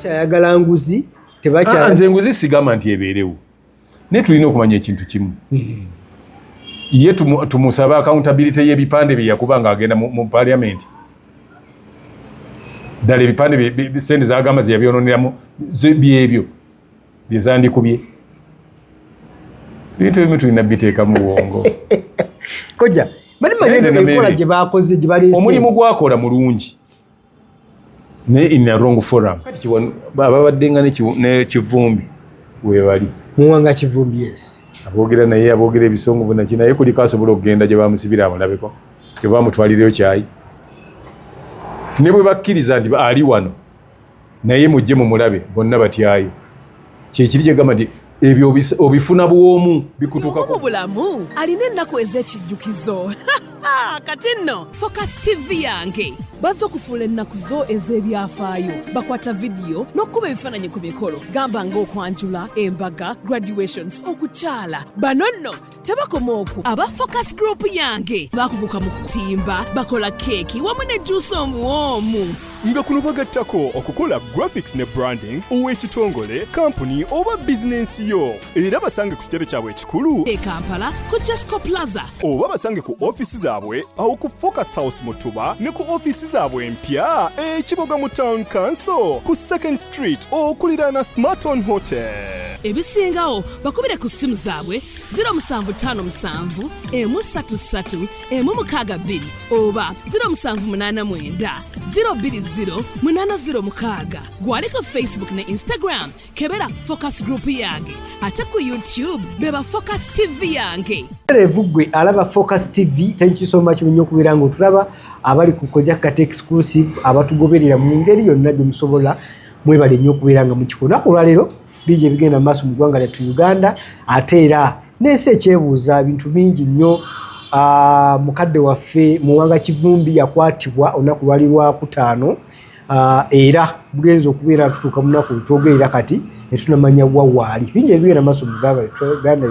tebakyayagala nguzi nze nguzi sigamba nti ebeerewo naye tulina okumanya ekintu kimu ye tumusaba accountability y'ebipande bye yakuba ng'agenda mu parliament ddala ebipande sente zagamba ze yabyononeramu byebyo byezandikubye bintu ebimu tulina biteeka mu bwongo koja enkola gye bakoze gye baleese omulimu gwakola mulungi naye in a wrong forum kati babadde nga n'ekivumbi webali muwanga kivumbi yes aboogera naye aboogera ebisongovu naki naye kuliko asobola okugenda gye bamusibira amulabeko gye bamutwalirayo kyayi ne bwe bakkiriza nti ali wano naye mujje mumulabe bonna batyayo kyekiri kyegamba nti ebyo obifuna bwomu bikutuukako bulamu alina ennaku ez'ekijjukizo kati nno Focus TV yange bazza okufuula ennaku zo ez'ebyafaayo bakwata vidiyo n'okkuba ebifaananyi ku mikolo gamba ng'okwanjula embaga graduations okukyala bano nno tebakoma okwo aba Focus Group yange bakuguka mu kutimba bakola keeki wamu ne juice omuwoomu nga kuno bagattako okukola graphics ne branding ow'ekitongole kampuni oba bizinensi yo era basange ku kitebe kyabwe ekikulu e Kampala ku Jesco Plaza oba basange ku ofisi zaabwe awo ku Focus House Mutuba ne ku ofisi zaabwe empya ekiboga mu Town Council ku 2nd Street okuliraana Smarton Hotel. Ebisingawo bakubire ku simu zaabwe 0757 133 162 oba 0789 020 gwali ku Facebook ne Instagram kebera Focus Group yange ate ku YouTube beba Focus TV yange Revugwe alaba Focus TV. Thank you so much nnyo kubeera ng'otulaba abali ku Kojja Kati exclusive abatugoberera mu ngeri yonna gye musobola mwebale nnyo okubeera nga mukikola olwaleero bije bigenda maaso mu ggwanga lyattu Uganda ate era n'ensi ekyebuuza bintu bingi nnyo. Mukadde waffe Muwanga Kivumbi yakwatibwa olunaku lwali lwa Kutaano era bugenza okubeera tutuuka mu lunaku lutwogerera kati netunamanya wawaali bingi ebigenda maaso mu ggwanga lyattu Uganda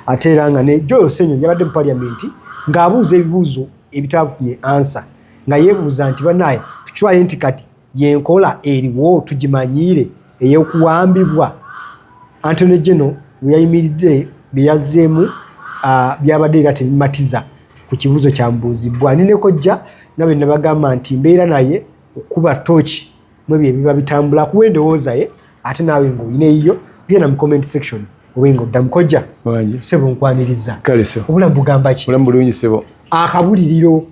ate era nga ne Joel Senyo yabadde mu parliament ng'abuuza ebibuuzo ebitafunye ansa nga yeebuuza nti banaye tukitwale nti kati yenkola eriwo tugimanyiire ey'okuwambibwa. Anthony General we yayimiridde bye yazzeemu byabadde era tebimatiza ku kibuuzo kya mbuuzibwa nine kojja nabe nabagamba nti mbeera naye okuba tochi mwebyo ebiba bitambula kuwa endowooza ye ate naawe ng'olina eyiyo genda mu comment section obenga odda mukojja sebo nkwaniriza obulamu bugamba ki? Obulamu bulungi sebo. Akabuliriro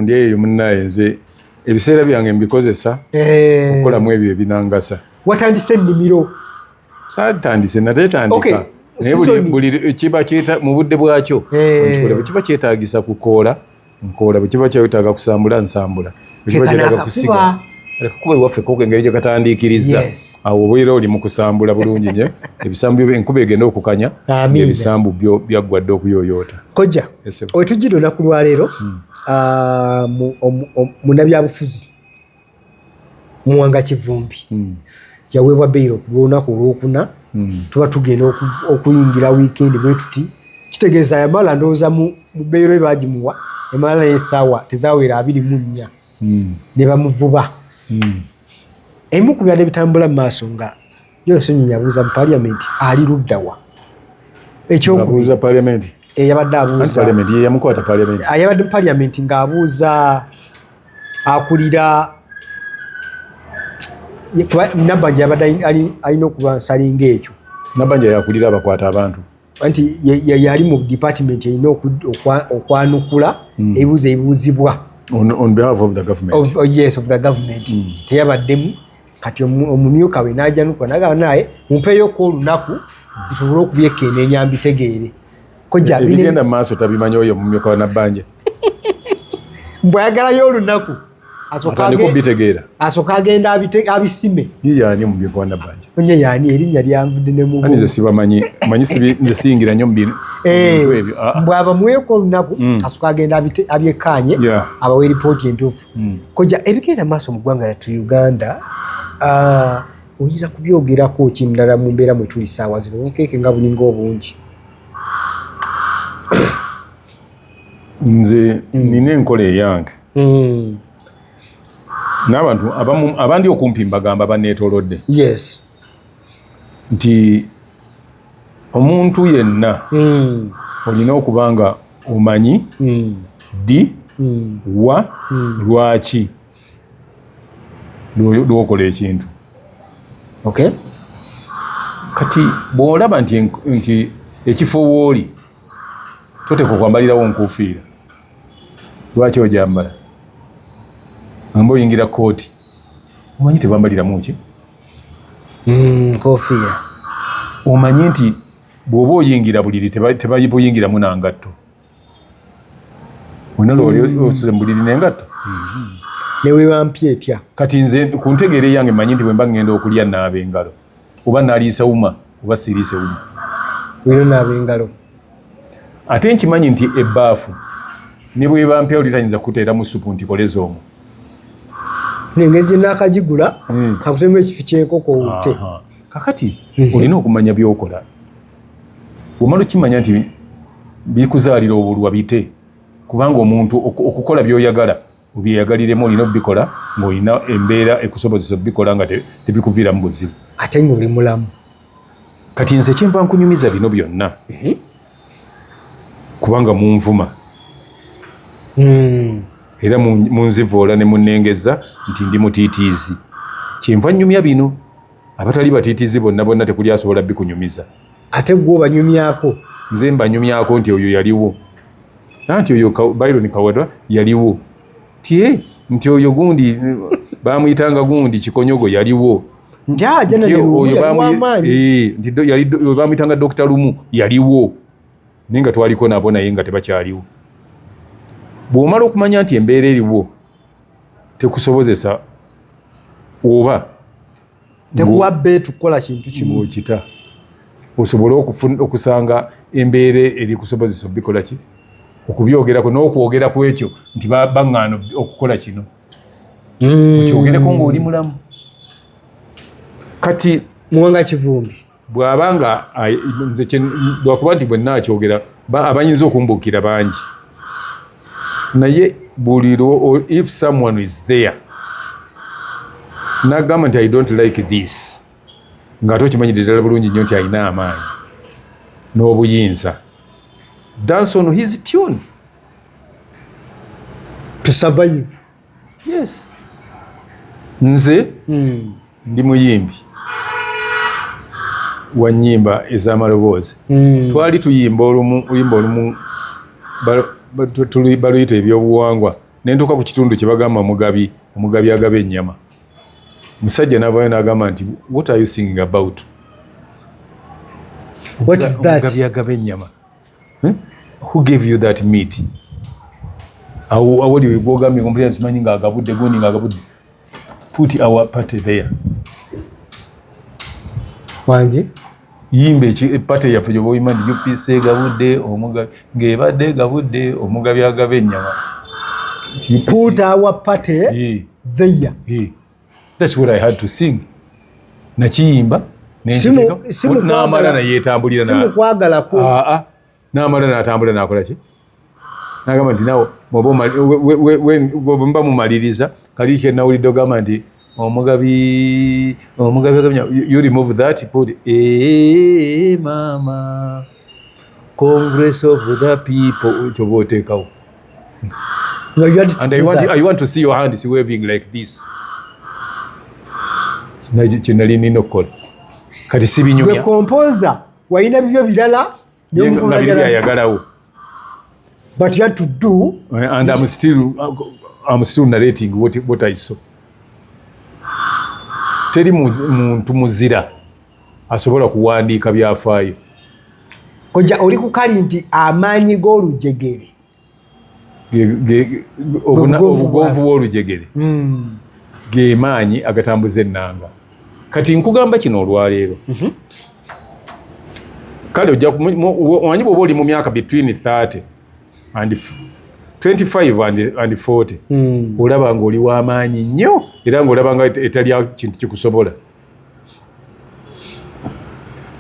ndi eyo munnaye nze ebiseera byange mbikozesa okukolamu ebyo ebinangasa. Watandise ennimiro? Saatandise nateetandika naye buli kiba mu budde bwakyo bwe kiba kyetaagisa kukoola nkoola, bwe kiba kyetaaga kusambula nsambula, bwe kiba kyetaaga kusiga kuba ewaffe koko engeri gye katandiikiriza awo obeera oli mu kusambula bulungi nnyo ebisambu enkuba egenda okukanya ebisambu byaggwadde okuyooyoota. Kojja wetujjira olunaku lwaleero munnabyabufuzi Muwanga Kivumbi yaweebwa beyiro ku lunaku olwokuna. Tuba tugenda okuyingira weekend bwe tuti kitegeeza yamala ndowooza mu beyiro ebagimuwa emala naye essaawa tezaawera 24 ne bamuvuba. Emu ku byadde bitambula mu maaso nga Johnson yabuuza mu parliament ali luddawa ekyokubuuza parliament yabadde abuuza parliament yamukwata parliament yabadde mu parliament ng'abuuza akulira Nabanja yabadde alina okuba nsalinga ekyo. Nabanja yakulira abakwata abantu anti yali mu department erina okwanukula ebibuuzo ebibuuzibwa on behalf of the government. Yes, of the government. Teyabaddemu kati omumyuka we n'ajanukula n'agamba naye mumpeeyoko olunaku nsobole okubyekenneenya mbitegeere. Kojja ebigenda mu maaso tabimanyi oyo omumyuka wa Nabanja mbwe ayagalayo olunaku asooka agenda abisime. Yaani omumyuka wa Nabanja onye yaani erinnya lyanvudde ne mubo nze sibamanyi nze siyingira nnyo mu bintu ebyo mbwe abamuweeko olunaku asooka agenda abyekkaanye abawe ripooti entuufu. Kojja ebigenda maaso mu ggwanga lyattu Uganda oyinza kubyogerako kimulala mu mbeera mwe tuli ssaawa zino obukeeke nga bulinga obungi. Nze nina enkola eyange n'abantu abandi okumpi mbagamba baneetoolodde yes nti omuntu yenna olina okuba nga omanyi ddi wa lwaki lwokola ekintu. Okay. Kati bw'olaba nti ekifo wooli toteeka okwambalirawo nkuufiira, lwaki ojambala? Amba oyingira kooti omanyi tebambaliramu ki? Nkuufiira. Omanyi nti bw'oba oyingira buliri tebayingiramu nangatto. Wonna lwoli osula mu buliri n'engatto. Newewampya etya. Kati nze ku ntegeera yange mmanyi nti bwe mba ngenda okulya naaba engalo oba naaliisa wuma oba siriise wuma. Olina naaba engalo. Ate nkimanyi nti ebbaafu ne bweba mpya oli tayinza kuteeramu supu nti koleza omwo. Engeri gye naakagigula kakutemu ekifi ky'enkoko owute. Kakati olina okumanya by'okola. Bw'omala okimanya nti bikuzaalira obulwa bite, kubanga omuntu okukola by'oyagala obyeyagaliremu olina obikola ng'olina embeera ekusobozesa obikola nga tebikuviiramu buzibu. Ate ng'oli mulamu. Kati nze kyenva nkunyumiza bino byonna kubanga munvuma era munzivoola ne munnengeza nti ndi mutiitiizi. Kyenva nnyumya bino, abatali batiitiizi bonna tekuli asobola bikunyumiza. Ate gwe obanyumyako? Nze mbanyumyako nti oyo yaliwo, nti oyo Byron Kawadwa yaliwo, nti oyo gundi bamuyitanga gundi Kikonyogo yaliwo, oyo bamuyitanga Dr. Lumu yaliwo, naye nga twaliko nabo naye nga tebakyaliwo. Bw'omala okumanya nti embeera eriwo tekusobozesa oba tekuwa bbeetu kukola kintu kimu kita osobole okusanga embeera eri kusobozesa obikola ki okubyogerako n'okwogera ku ekyo nti baŋŋaano okukola kino okyogereko ng'oli mulamu. Kati Muwanga Kivumbi bw'abanga nze lwakuba nti bwe naakyogera abayinza okumbuukira bangi, naye buliro if someone is there n'agamba nti I don't like this, ng'ate okimanyi ddala bulungi nnyo nti alina amaanyi n'obuyinza, dance on his tune to survive. Yes. Nze ndi muyimbi wa nnyimba ez'amaloboozi. Twali tuyimba olumu baluyita ebyobuwangwa, ne ntuuka ku kitundu kye bagamba omugabi agaba ennyama. Musajja n'avaayo n'agamba nti what are you singing about? What is that? Omugabi agaba ennyama. Who gave you that meat? Awali gwogambye ngompulira nsimanyi ng'agabudde gundi ng'agabudde. Put our party there. Wangi? Yimbe epate yaffe gyoba oyima nti UPC egabudde omugabi ng'ebadde egabudde omugabi agaba ennyama. Put our party there. That's what I had to sing. Nakiyimba n'amala nayeetambulira simukwagala ko. N'amala n'atambula n'akola ki? N'agamba nti nawe mba mumaliriza kali ke nawulidde ogamba nti omugabi you remove that put mama Congress of the people kyoba oteekawo. And I want to see your hands waving like this. Kyenali nina okukola kati sibinyumya. Gwe composer walina bibyo birala nga biri byayagalawo. But you had to do and I'm still narrating what I saw. Teri muntu muzira asobola kuwandiika byafaayo. Kojja oli ku kali nti amaanyi g'olujegere obugonvu bw'olujegere ge maanyi agatambuza ennanga. Kati nkugamba kino olwaleero kale ojja omanyi bw'oba oli mu myaka between 30 and 25 and 40 olaba ng'oli w'amaanyi nnyo era ng'olaba nga etali kintu kikusobola.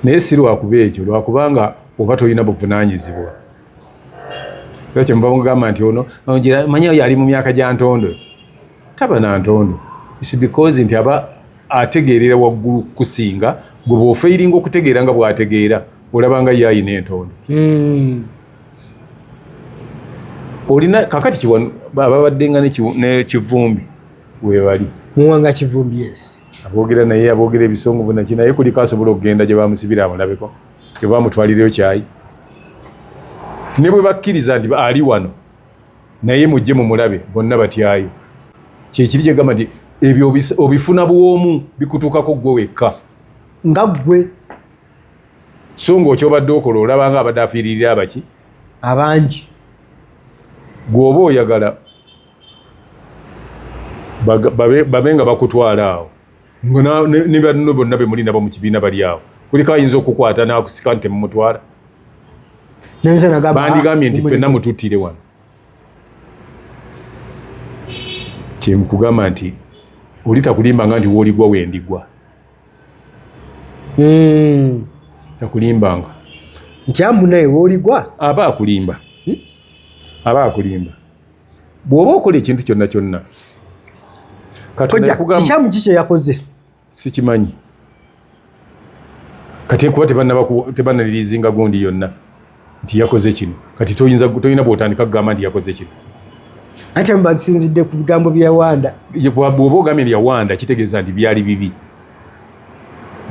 Naye si lwakuba ekyo, lwakubanga oba tolina buvunaanyizibwa. Era kyemuva mugamba nti ono manyi oyo ali mu myaka gya ntondo, taba na ntondo. It's because nti aba ategeerera waggulu kusinga gwe bw'ofeeringa okutegeera nga bw'ategeera olaba nga yayina entondo. Olina kakati babadde nga n'ekivumbi weebali. Muwanga Kivumbi, yes. Aboogera naye aboogera ebisongovu naki naye kuliko asobola okugenda gye bamusibira amulabeko gye bamutwalireyo kyayi. Ne bwe bakkiriza nti ali wano naye mujje mumulabe bonna batyayo. Kyekiri kye gamba nti ebyo obifuna bw'omu bikutuukako gwe wekka. Nga ggwe. So ng'okyobadde okola olaba nga abadde afiiririra abaki? Abangi. Gw'oba oyagala babe nga bakutwala awo. Ne banno bonna be muli nabo mu kibiina bali awo. Kuliko ayinza okukwata n'akusika nti temumutwala. Bandigambye nti ffenna mututtire wano. Kyemukugamba nti oli takulimbanga nti w'oligwa wendigwa. Takulimbanga. Nti ambu naye w'oligwa? Aba akulimba. Aba akulimba. Bw'oba okola ekintu kyonna kyonna. Kikyamu ki kye yakoze? Sikimanyi. Kati kuba tebannalirizinga gundi yonna nti yakoze kino. Kati toyina bw'otandika kugamba nti yakoze kino. Ate mbasinzidde ku bigambo bya Wanda. Bw'oba ogambye bya Wanda kitegeeza nti byali bibi.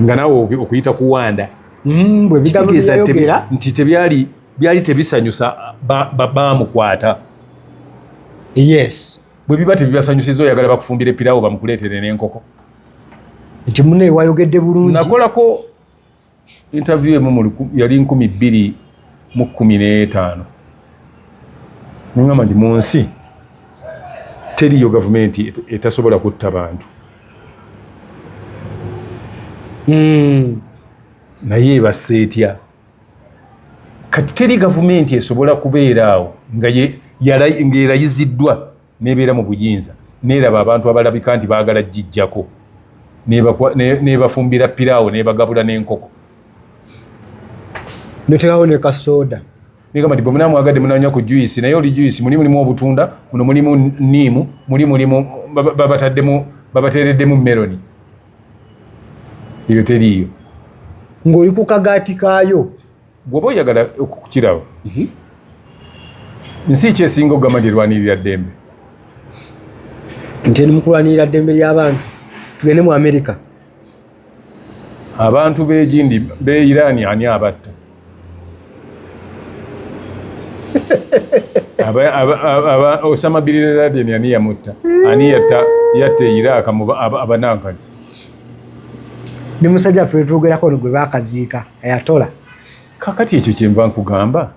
Nga naawe okuyita ku Wanda. Bwe bigambo byayogera nti byali tebisanyusa bamukwata. Yes. Bwe biba tebibasanyusiza oyagala bakufumbire piraawo bamukuleetere n'enkoko. Nti munne wayogedde bulungi. Nakolako interview emu yali 2015. Ningamba nti mu nsi teriyo gavumenti etasobola kutta bantu. Naye ebasse etya? Kati teri gavumenti esobola kubeera awo ng'erayiziddwa n'ebeera mu buyinza n'eraba abantu abalabika nti baagala jjijjako n'ebafumbira piraawo n'ebagabula n'enkoko. N'oteekawo ne kasoda. Nigamba nti bwe munaamwagadde munanywa ku juice naye oli juice mulimu obutunda, muno mulimu niimu, mulimu babateereddemu meloni. Eyo teriiyo. Ng'oli ku kagaati kaayo. Bw'oba oyagala okukiraba. Nsi ki esinga okugamba nti erwanirira ddembe? Nti eri mu kulwanirira ddembe ly'abantu. Tugende mu Amerika. Abantu b'egindi be Iran ani abatta? Osama bin Laden ani yamutta? Ani yatta Iraq abanankani? Ne musajja ffe twogerako gwe baakaziika Ayatola. Kakati ekyo kyenva nkugamba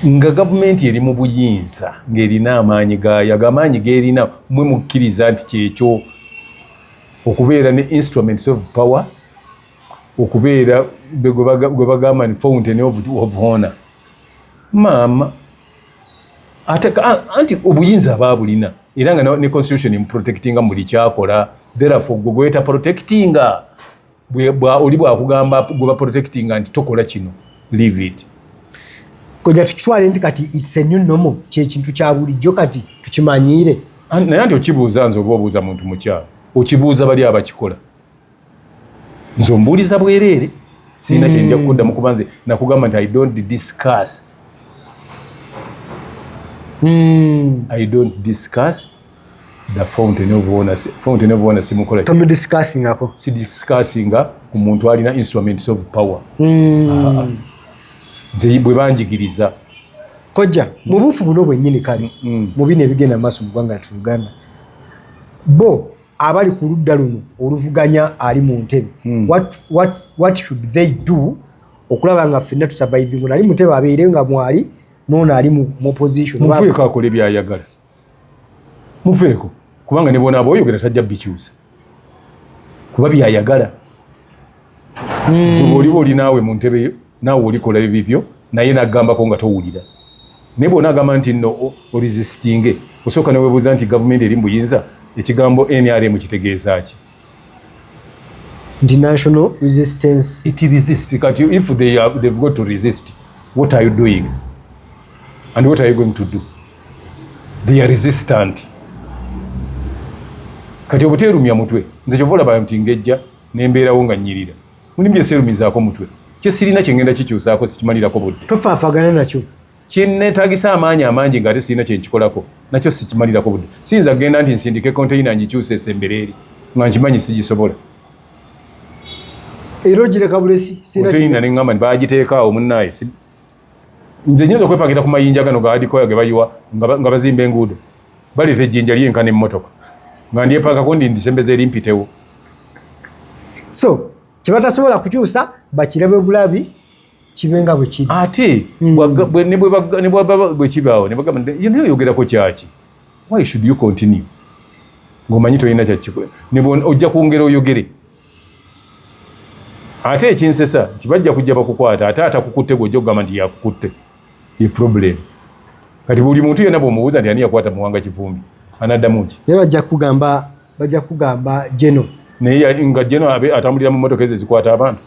nga gavumenti eri mu buyinza ng'erina amaanyi gaayo, agamaanyi g'erina mwe mukkiriza nti kyekyo okubeera ne instruments of power, okubeera gwe bagamba ni fountain of honor. Maama anti obuyinza baabulina era nga ne constitution imuprotectinga mu buli kyakola. Therefore gwe gweta protectinga oli bwakugamba gwe baprotectinga nti tokola kino, leave it. Kojja tukitwale nti kati it's a new normal, kyekintu kya bulijjo kati tukimanyiire. Naye anti okibuuza nze oba obuuza muntu mukyalo, okibuuza bali abakikola. Nze ombuuliza bwereere sirina kyenja kukuddamu kuba nze nakugamba nti I don't discuss the fountain of honor. Fountain of honor simukola ki? Tamu discussing ako. Si discussinga ku muntu alina instruments of power. Nze bwe banjigiriza. Kojja mu bufu buno bwennyini kali mu bino ebigenda maaso mu ggwanga lyattu Uganda. Bo abali ku ludda luno oluvuganya ali mu ntebe. What should they do okulaba nga ffenna tusurviving? Ali mu ntebe abeere nga mwali n'ono ali mu opposition. Muveeko akole byayagala. Muveeko kubanga ne bona aboyogera tajja bikyusa kuba byayagala. Oliba oli naawe mu ntebe naawe olikola ebibyo naye nagambako nga towulira. Naye bona agamba nti no oresistinge. Osooka ne weebuuza nti gavumenti eri mu buyinza, ekigambo NRM kitegeeza ki? The national resistance. It resists. If they've got to resist, what are you doing? And what are you going to do? They are resistant. kati obuteerumya mutwe nze kyova olaba nti ngejja nembeerawo nga nnyirira mulimu byeseerumizaako mutwe kyesirina kyengenda kikyusaako sikimalirako budde tofaafagana nakyo kinneetaagisa amaanyi amangi ngaate sirina kyenkikolako nakyo sikimalirako budde siyinza kugenda nti nsindike konteina ngikyusa esembere eri nga nkimanyi sigisobola era ogireka bulesi konteina neŋŋamba bagiteekaawo munnaaye nze nyinza okwepangira ku mayinja gano gaadikoya ge bayiwa nga bazimba enguudo baleeta ejjinja lyenkana emmotoka nga ndyepaakako ndi ndisembeza eri mpitewo so kyebatasobola kukyusa bakirabe bulabi kibe nga bwe kiri ate ne bwaba bwe kibaawo ne bagamba naye oyogerako kyaki why should you continue ng'omanyi tolina kyakikola ojja kwongera oyogere ate ekinsesa nti bajja kujja bakukwata ate atakukutte gwe ojja okugamba nti yakukutte ye problem kati buli muntu yenna bw'omubuuza nti ani yakwata muwanga kivumbi anaddamu ki naye bajja kugamba jeno naye nga jeno atambulira mu motoka ezo ezikwata abantu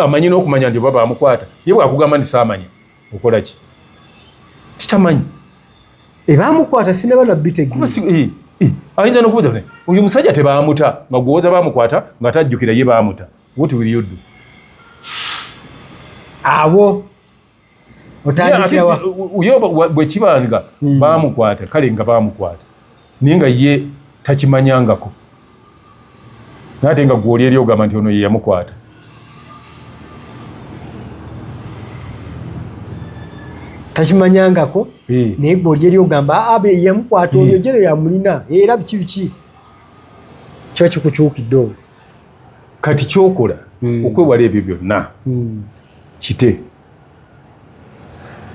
amanyi n'okumanya nti oba bamukwata ye bwakugamba nti saamanya okola ki titamanyi ebamukwata sinaba nabitegera ayinza n'okubuuza oyo musajja tebaamuta nga gwowoza baamukwata nga tajjukira ye baamuta what will you do abo otandikirawa yo bwe kibanga baamukwata kale nga baamukwata naye nga ye takimanyangako naate nga gwoli eri ogamba nti ono ye yamukwata takimanyangako naye gwoli eri ogamba abe yamukwata oyo jero yamulina era biki kiba kikukyukidde owo kati kyokola okwewala ebyo byonna kite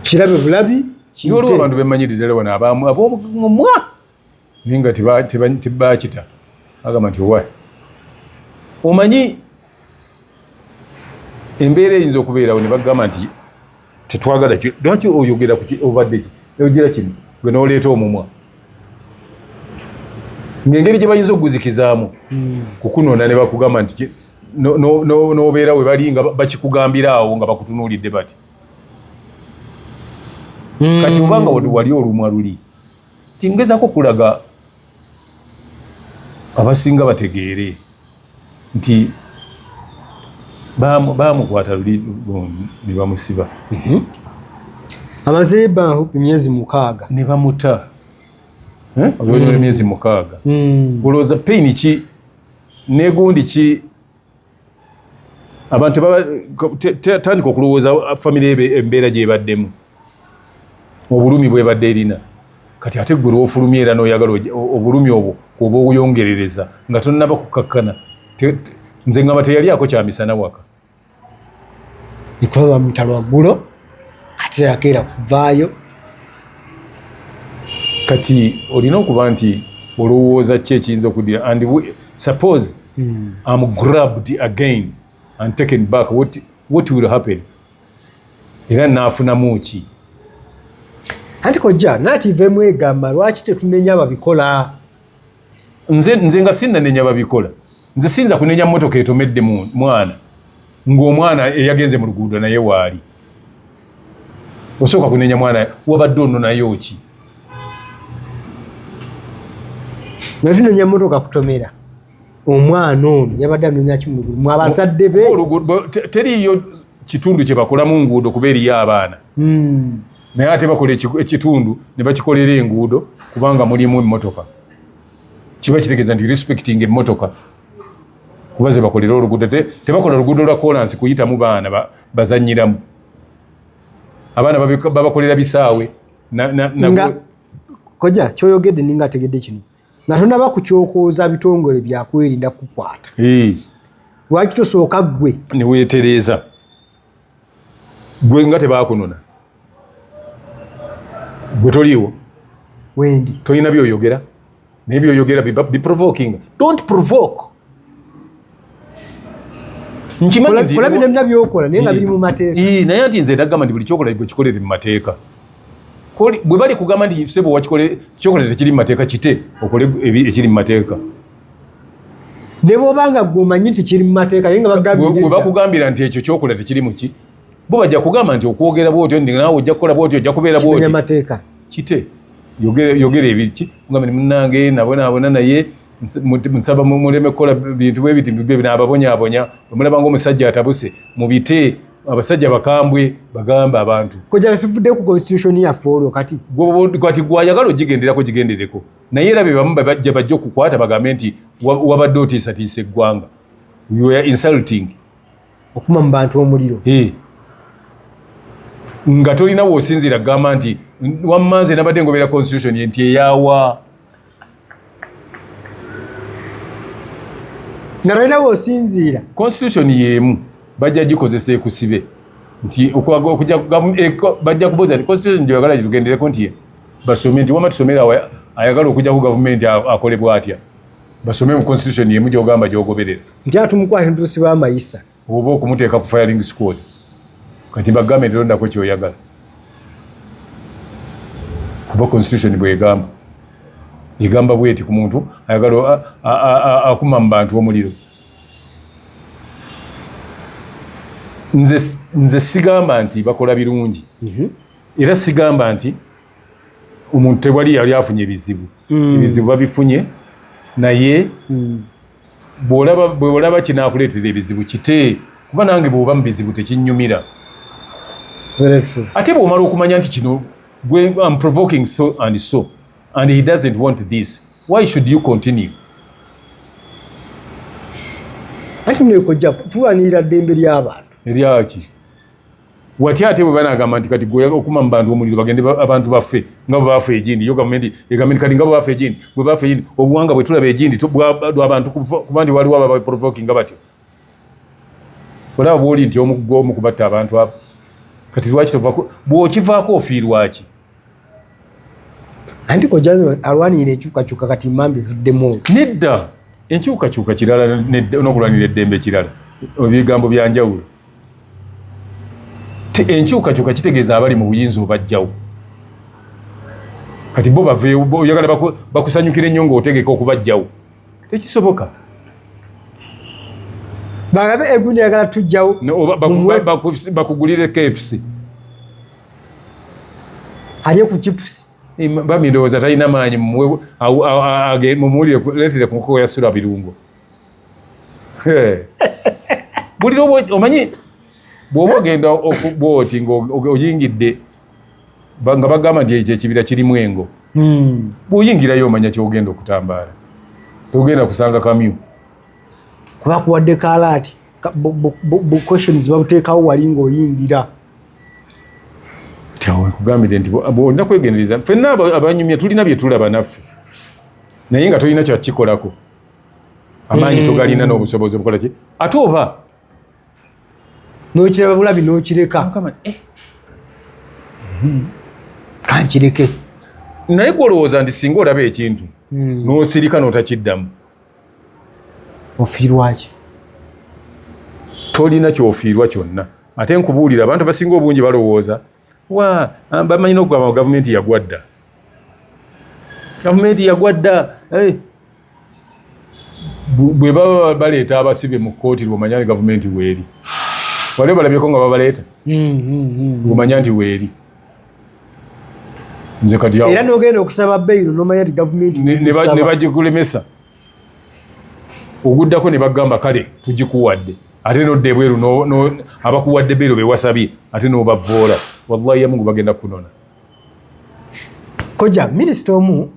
kirabe bulabi waliwo abantu bemanyiriddala wano abomwa naye nga tebakita agamba nti owa omanyi embeera eyinza okubeerawo ne bagamba nti tetwagala lwaki oyogera obadde ki oyogera kino gwe nooleeta omumwa ng'engeri gye bayinza okuguzikizaamu kukunoona ne bakugamba nti n'obeera we bali nga bakikugambira awo nga bakutunuulidde bati kati obanga wali olumwa luli tingezaako kulaga abasinga bategeere nti baamukwata luli ne bamusiba amaze ebbaho emyezi 6 ne bamuta oluvannyuma lw'emyezi 6 olowooza payini ki negundi ki abantu tandika okulowooza famire embeera gyebaddemu obulumi bwebadde erina kati ate gwe lwofulumya era n'oyagala obulumi obwo kuba obuyongerereza nga tonnaba kukakkana nze ngamba teyalyako kyamisana waka ikuba bamuta lwaggulo ate yakeera kuvaayo kati olina okuba nti olowooza ki ekiyinza okuddira and suppose I'm grabbed again and taken back what will happen era naafunamu ki anti kojja naativeemu egamba lwaki tetunenya babikola nze nga sinnanenya babikola nze siyinza kunenya mmotoka etomedde mwana ng'omwana eyagenze mu luguudo naye waali osooka kunenya mwana wabadde ono naye ki natunenya mmotoka kutomera omwana ono yabadde anonya ki mu luguudo mu abazadde be teriyo kitundu kye bakolamu nguudo kuba eriyo abaana naye ate bakola ekitundu ne bakikolera enguudo kubanga mulimu emmotoka kiba kitegeeza nti respecting emmotoka kuba ze bakolera oluguudo tebakola luguudo lwa kolansi kuyitamu baana bazanyiramu abaana babakolera bisaawe koja kyoyogedde ninga ategedde kino nga tonaba kukyokooza bitongole byakwerinda kukwata lwaki tosooka ggwe neweetereeza gwe nga tebaakunona gwe toliiwo wendi tolina byoyogera naye byoyogera be provoking don't provoke kola bino bina byokola naye nga biri mu mateeka naye ati nze ndagamba nti buli kyokola gwe kikolere mu mateeka bwe bali kugamba nti sebo kyokolere tekiri mu mateeka kite okole ekiri mu mateeka ne bw'obanga gwe omanyi nti kiri mu mateeka naye nga bagambye bakugambira nti ekyo kyokola tekiri mu ki bo bajja kugamba nti okwogera bwotyo naawe ojja kukola bwotyo ojja kubeera bwotyo mateeka kite yogera ebiriki kugamba ni munnange nabonaabona naye nsaba muleme kukola bintu bwe biti binababonyabonya mulaba ng'omusajja atabuse mubite abasajja bakambwe bagamba abantu kojja tuvudde ku constitution yaffe olwo kati gwayagala ogigendereko naye era bebamu bajja okukwata bagambe nti wabadde otiisatiisa eggwanga you are insulting okuma mu bantu omuliro nga tolina woosinziira gamba nti wammanze nabadde ngobera constitution nti eyawa nga tolina woosinziira constitution yemu bajja gikozesa ekusibe nti bajja kubuuza nti constitution gyoyagala gitugendereko nti basome nti wama tusomera ayagala okujja ku gavumenti akolebwa atya basome mu constitution yemu gyogamba gyogoberera nti atumukwata ntuusi b'amayisa oba okumuteeka ku firing squad kati bagambe ntirondako kyoyagala kuba constitution bwegamba egamba bweti ku muntu ayagala akuma mu bantu omuliro nze sigamba nti bakola birungi era sigamba nti omuntu tewali yali afunye ebizibu ebizibu babifunye naye bwolaba kinakuleetera ebizibu kite kuba nange bwoba mu bizibu tekinnyumira ate bwomala okumanya nti kino I'm provoking so and he doesn't want this why should you continue ati nekojja tulwanirira ddembe ly'abantu eryaki wati ate bwe banagamba nti kati okuma mu bantu omuliro bagende abantu baffe nga bwe bafa egindi yo gavumenti kati nga bwe bafa egindi bwe bafa egindi obuwanga bwe tulaba egindi lw'abantu kuba nti waliwo aba provokinga batyo olaba bwoli nti omu kubatta abantu abo kati lwaki bw'okivaako ofiirwaki anti kojja alwanirira enkyukakyuka kati mambi vuddemu nedda enkyukakyuka kirala n'okulwanira eddembe kirala ebigambo byanjawulo enkyukakyuka kitegeeza abali mu buyinza obajjawo kati bo baveewo oyagala bakusanyukira ennyo ng'otegeka okubajjawo tekisoboka balabe egundi yagala tujjawo bakugulire KFC alye ku chipusi bamindowooza talina maanyi mumuwulire leetere ku nkoko yasula birungo bulira omanyi bw'oba ogenda okubwoti ng'oyingidde nga bagamba nti ekyo ekibira kirimu engo bw'oyingirayo omanya kyogenda okutambaala togenda kusanga kamyu kuba kuwadde kalaati questions babuteekawo wali ng'oyingira kugambire nti olina kwegendereza ffenna abanyumya tulina bye tulaba naffe naye nga tolina kyakikolako amaanyi togalina n'obusobozi obukola ki ate oba n'okiraba bulabi n'okireka kankireke naye gwolowooza nti singa olaba ekintu n'osirika n'otakiddamu ofiirwaki tolina kyofiirwa kyonna ate nkubuulira abantu basinga obungi balowooza bamanyina okugamba gavumenti yagwa dda bwe baba baleeta abasibe mu kkooti lwomanya nti gavumenti weeri wali balabyeko nga babaleeta lwomanya nti weeri nze kati era n'ogenda okusaba beyiro n'omanya nti gavumenti ne bagikulemesa oguddako ne bagamba kale tugikuwadde ate nodda ebweru abakuwadde beyiro bewasabye ate n'obavoola wallahi yamungu bagenda kunona koja minisita omu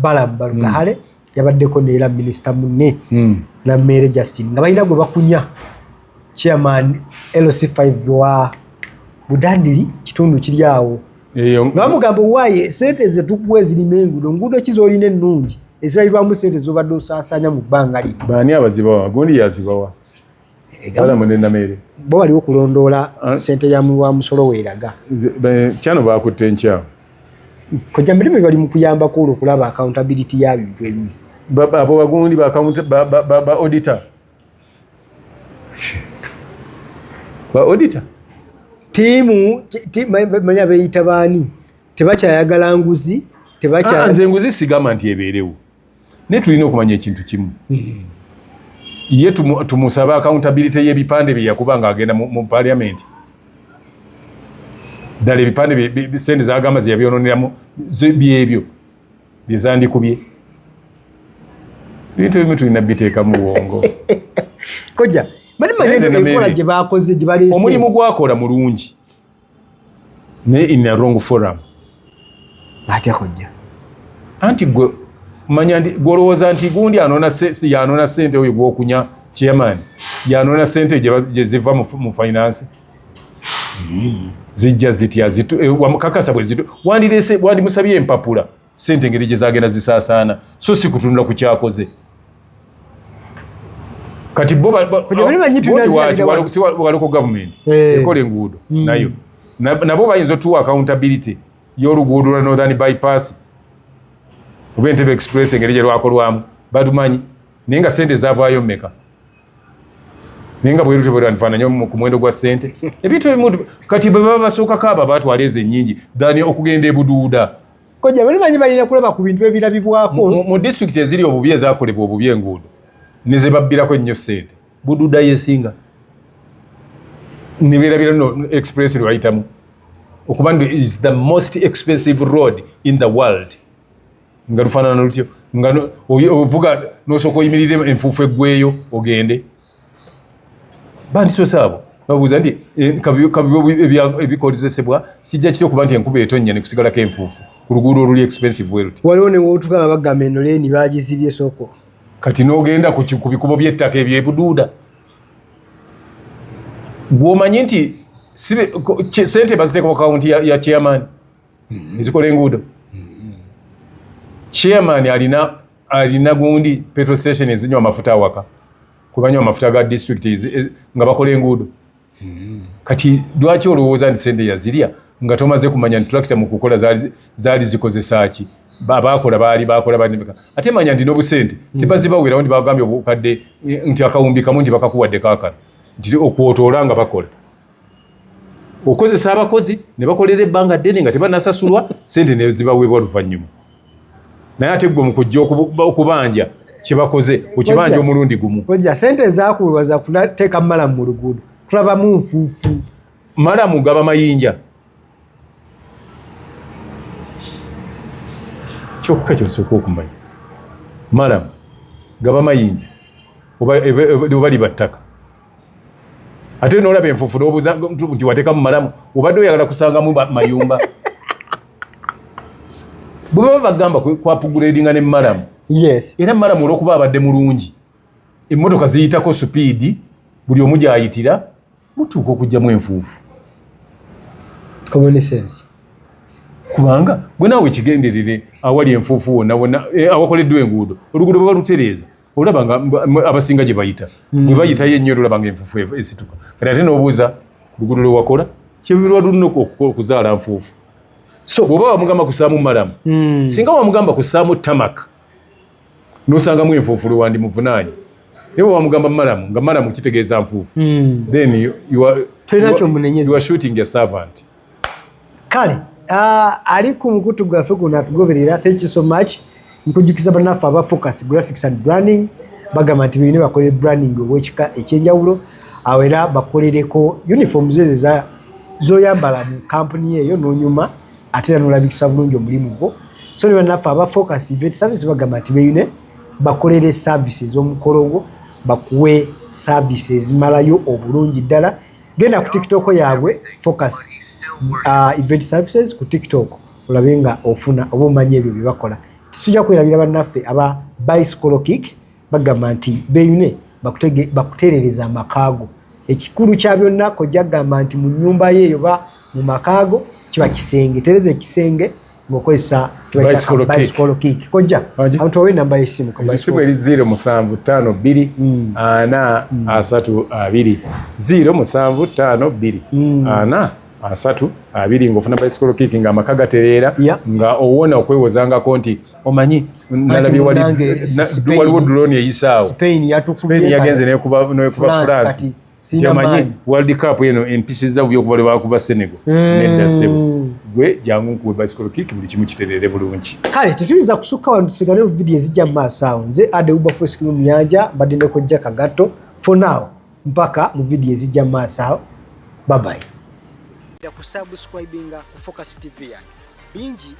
Balaam Balugahale yabaddeko neera minisita munne na Mary Justin nga balina gwe bakunya chairman LC5 wa Budandiri kitundu kiri awo nga bamugamba waaye sente ze tukuwa ezirima enguudo kizoolina ennungi ezirabirwamu sente zobadde osaasaanya mu bbanga lino baani abazibawa gundi yazibawa bo baliwo okulondoola sente wa musolo weeraga kyano bakutte nkyawo kojja mirimu bali mu kuyambako olwo okulaba accountability ya bintu ebimu abo bagundi ba auditor tiimu manya beeyita baani tebakyayagala nguzi nze nguzi sigamba nti ebeerewo naye tulina okumanya ekintu kimu ye tumusaba accountability y'ebipande bye yakuba ng'agenda mu parliament ddala ebipande sente zagamba ze yabyononeramu byebyo byezandikubye Bintu bimu tulina biteeka mu bwongo. Kojja bali manyezo enkola gye bakoze gye baleese omulimu gwakola mulungi ne in a wrong forum. Atya kojja Anti gwe manya ndi golowooza nti gundi yanona ssente oyo gwokunya chairman yanona ssente gye ziva mu finance. Zijja zitya wamukakasa bwe zitu wandimusabye empapula ssente ngeri gye zagenda zisaasaana so si kutunula ku kyakoze. Kati waliko government ekola enguudo nayo nabo bayinza otuwa accountability y'oluguudo lwa Northern Bypass oba Entebbe Express engeri gye lwakolwamu badumanyi naye nga ssente zaavaayo mmeka naye nga bweru tebweranifaananyo ku muwendo gwa ssente ebintu ebimu kati bwe baba basookako abo baatwala ezo ennyingi dani okugenda ebuduuda. Kojja bali balina kulaba ku bintu ebirabibwako mu disitulikiti eziri obubi ezaakolebwa obubi enguudo ne ze babbirako ennyo ssente buduuda yesinga ne beerabira no express lwe bayitamu okuba nti is the most expensive road in the world nga lufaanana lutyo nga ovuga n'osooka oyimirire enfuufu eggweeyo ogende bandisoose abo babuuza nti ebikozesebwa kijja kitya okuba nti enkuba etonnya ne kusigalako enfuufu ku luguudo oluli expensive bwe luti. Waliwo ne wootuka bagamba eno leeni baagizibye soko kati n'ogenda ku bikubo by'ettaka ebyebuduuda gw'omanyi nti ssente baziteeka mu akawunti ya chairman ezikola enguudo. Chairman alina gundi petrol station ezinywa amafuta awaka kubanywa amafuta ga district nga bakola enguudo. Kati lwaki olowooza nti ssente yazirya nga tomaze kumanya nti tractor mu kukola zaali zikozesa ki bakola bakola banimeka ate manya nti n'obusente tebazibawerawo nti bagambye obukadde nti akawumbi kamu nti bakakuwadde kaakano nti okwotoola nga bakola okozesa abakozi ne bakolera ebbanga ddene nga tebanasasulwa ssente ne zibaweebwa oluvannyuma naye ate gwe mu kujja okubanja kye bakoze okibanja omulundi gumu. Kojja ssente ezaakuweebwa za kuteeka malamu mu luguudo tulabamu nfuufu malamu gaba mayinja kyokka kyosooka okumanya malamu gaba mayinja oba liba ttaka ate n'olaba enfuufu n'obuuza nti wateekamu malamu obadde oyagala kusangamu mayumba bwe baba bagamba kwapuguleedinga ne malamu. Yes. Era malamu olw'okuba abadde mulungi emmotoka ziyitako supiidi buli omu gy'ayitira mutuuka okugyamu enfuufu. Common sense. Kubanga gwe naawe ekigenderere awali enfuufu wonna awakoleddwa enguudo oluguudo bwe balutereeza olaba nga abasinga gye bayita bwe bayitayo ennyo olaba nga enfuufu esituka kati ate n'obuuza oluguudo lwe wakola kyebirwa lulina okuzaala nfuufu. So bw'oba wamugamba kussaamu malamu singa wamugamba kussaamu tamaka n'osangamu enfuufu lwe wandimuvunaanye naye bwe wamugamba malamu nga malamu kitegeeza nfuufu then you are shooting a servant. Kale ali ku mukutu gwaffe guno atugoberera. Thank you so much. Nkujjukiza bannaffe aba Focus Graphics and Branding bagamba nti bino bakolera branding obw'ekika ekyenjawulo awo era bakolereko uniforms ezo zoyambala mu kampuni eyo n'onyuma ate era n'olabikisa bulungi omulimu gwo. So ne bannaffe aba Focus Event Service bagamba nti beyune bakolere services omukolo gwo bakuwe services ezimalayo obulungi ddala. Genda ku TikTok yaabwe Focus Event Services ku TikTok olabe nga ofuna oba omanyi ebyo bye bakola. Tisujja kwerabira bannaffe aba Bicycle Kick bagamba nti beyune bakuteerereza amakaago. Ekikulu kya byonna kojja gamba nti mu nnyumba ye eyo ba mu makaago kiba kisenge tereza ekisenge ng'okozesa Bicycle Kick. Kojja abantu owe namba y'essimu ku Bicycle 07524 432 07524 432 ng'ofuna Bicycle Kick nga amaka gatereera nga owona okwewozangako nti omanyi nalabye waliwo drone eyisaawo Spain yagenze n'ekuba France Tiamanyi World Cup eno empisiza byo kuva bakuba Senegal nedda sebo gwe jangu nkuwe Bicycle Kick buli kimu kiterere bulungi. Kale tituliza kusukka wantu tusigale video ezijja mu maaso nze ade uba for skill myanja badde ne kojja kagato for now mpaka mu video ezijja mu maaso. Bye bye. Ya kusubscribinga ku Focus TV yani bingi